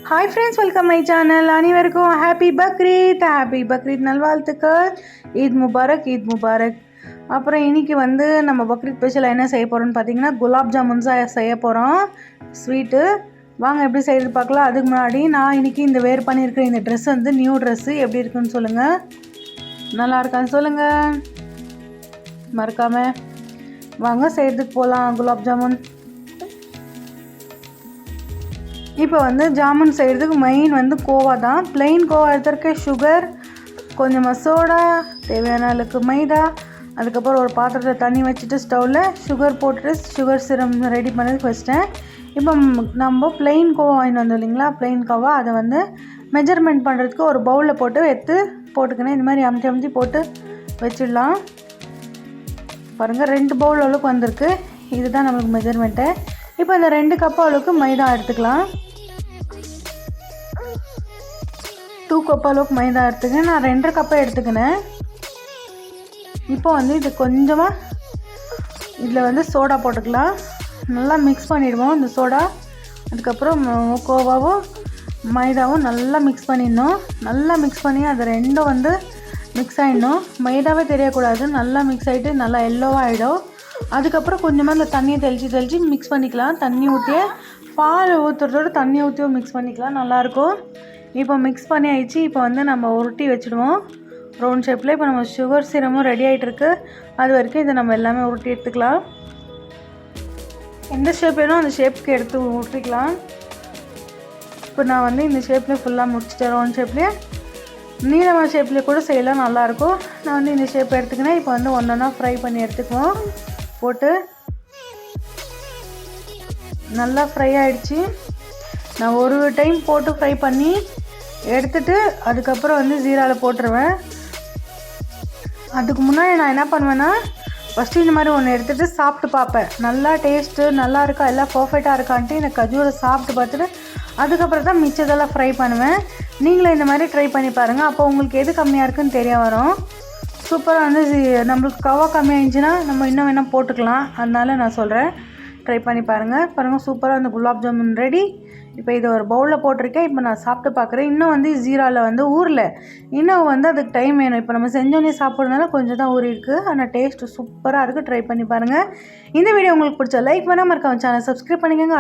Hi friends, welcome my channel. அனைவருக்கும் happy Bakrid நல்வாழ்த்துக்கள். Eid Mubarak. அப்புறம் இன்றைக்கி நம்ம பக்ரீத் ஸ்பெஷல் என்ன செய்ய போகிறோம்னு பார்த்தீங்கன்னா, குலாப் ஜாமுன்ஸ் செய்ய போகிறோம், ஸ்வீட்டு. வாங்க எப்படி செய்கிறது பார்க்கலாம். அதுக்கு முன்னாடி நான் இன்றைக்கி இந்த வேர் பண்ணியிருக்கிற இந்த ட்ரெஸ் நியூ ட்ரெஸ்ஸு எப்படி இருக்குன்னு சொல்லுங்கள், நல்லா இருக்கான்னு சொல்லுங்கள் மறக்காமல். வாங்க செய்கிறதுக்கு போகலாம். குலாப் ஜாமுன் இப்போ ஜாமுன் செய்கிறதுக்கு மெயின் கோவா தான். ப்ளெயின் கோவா எடுத்துருக்க, சுகர், கொஞ்சமாக சோடா, தேவையான அளவுக்கு மைதா, அதுக்கப்புறம் ஒரு பாத்திரத்தில் தண்ணி வச்சுட்டு ஸ்டவ்வில் சுகர் போட்டுட்டு சுகர் சிரம் ரெடி பண்ணதுக்கு வச்சிட்டேன். இப்போ நம்ம ப்ளெயின் கோவா வாங்கிட்டு வந்தோம் இல்லைங்களா, ப்ளெயின் கோவா, அதை மெஜர்மெண்ட் பண்ணுறதுக்கு ஒரு பவுலில் போட்டு போட்டுக்கினேன். இந்த மாதிரி அமுத்தி போட்டு வச்சிடலாம். பாருங்கள், 2 பவுல் அளவுக்கு வந்திருக்கு. இதுதான் நம்மளுக்கு மெஜர்மெண்ட்டு. இப்போ இந்த 2 கப் அளவுக்கு மைதா எடுத்துக்கலாம். 2 கப் அளவுக்கு மைதா எடுத்துக்கேன். நான் 2.5 கப்பை எடுத்துக்கினேன். இப்போ இது கொஞ்சமாக இதில் சோடா போட்டுக்கலாம். நல்லா மிக்ஸ் பண்ணிவிடுவோம் இந்த சோடா. அதுக்கப்புறம் கோவாவும் மைதாவும் நல்லா மிக்ஸ் பண்ணிடணும். நல்லா மிக்ஸ் பண்ணி அது ரெண்டும் மிக்ஸ் ஆகிடணும். மைதாவே தெரியக்கூடாது. நல்லா மிக்ஸ் ஆகிட்டு நல்லா எல்லோவாக ஆகிடும். அதுக்கப்புறம் கொஞ்சமாக இந்த தண்ணியை தெளித்து மிக்ஸ் பண்ணிக்கலாம். தண்ணி ஊற்றியே பால் ஊற்றுறதோட தண்ணி ஊற்றியும் மிக்ஸ் பண்ணிக்கலாம், நல்லாயிருக்கும். இப்போ மிக்ஸ் பண்ணி ஆயிடுச்சு. இப்போ நம்ம உருட்டி வச்சுடுவோம் ரவுண்ட் ஷேப்பில். இப்போ நம்ம சுகர் சிரமும் ரெடி ஆகிட்டுருக்கு. அது வரைக்கும் இதை நம்ம எல்லாமே உருட்டி எடுத்துக்கலாம். எந்த ஷேப் வேணும் அந்த ஷேப்புக்கு எடுத்து உருட்டிக்கலாம். இப்போ நான் இந்த ஷேப்லேயே ஃபுல்லாக முடிச்சிட்டேன். ரவுண்ட் ஷேப்லேயே, நீளமான ஷேப்லேயே கூட செய்யலாம், நல்லாயிருக்கும். நான் இந்த ஷேப் எடுத்துக்கினேன். இப்போ ஒன்றா ஃப்ரை பண்ணி எடுத்துக்குவோம். போட்டு நல்லா ஃப்ரை ஆகிடுச்சு. நான் ஒரு டைம் போட்டு ஃப்ரை பண்ணி எடுத்துகிட்டு அதுக்கப்புறம் ஜீராவில் போட்டுருவேன். அதுக்கு முன்னாடி நான் என்ன பண்ணுவேன்னா, ஃபஸ்ட்டு இந்த மாதிரி ஒன்று எடுத்துகிட்டு சாப்பிட்டு பார்ப்பேன். நல்லா டேஸ்ட்டு நல்லா இருக்கா, எல்லாம் பர்ஃபெக்டாக இருக்கான்ட்டு இந்த கஜூரை சாப்பிட்டு பார்த்துட்டு அதுக்கப்புறம் தான் மிச்சதெல்லாம் ஃப்ரை பண்ணுவேன். நீங்களும் இந்த மாதிரி ட்ரை பண்ணி பாருங்கள். அப்போ உங்களுக்கு எது கம்மியாக இருக்குதுன்னு தெரிய வரும். சூப்பராக நம்மளுக்கு கவா கம்மியாக இருந்துச்சுன்னா நம்ம இன்னும் வேணால் போட்டுக்கலாம். அதனால நான் சொல்கிறேன், ட்ரை பண்ணி பாருங்கள். சூப்பராக குலாப் ஜாமுன் ரெடி. இப்போ இதை ஒரு பவுலில் போட்டிருக்கேன். இப்போ நான் சாப்பிட்டு பார்க்குறேன். இன்னும் ஜீராவில் ஊரில் இன்னும் அதுக்கு டைம் வேணும். இப்போ நம்ம செஞ்சோன்னே சாப்பிட்றதுனால கொஞ்சம் தான் ஊறி இருக்குது. ஆனால் டேஸ்ட்டு சூப்பராக இருக்குது. ட்ரை பண்ணி பாருங்கள். இந்த வீடியோ உங்களுக்கு பிடிச்ச லைக் பண்ணால் மறக்காம சேனல் சப்ஸ்கிரைப் பண்ணிக்கோங்க.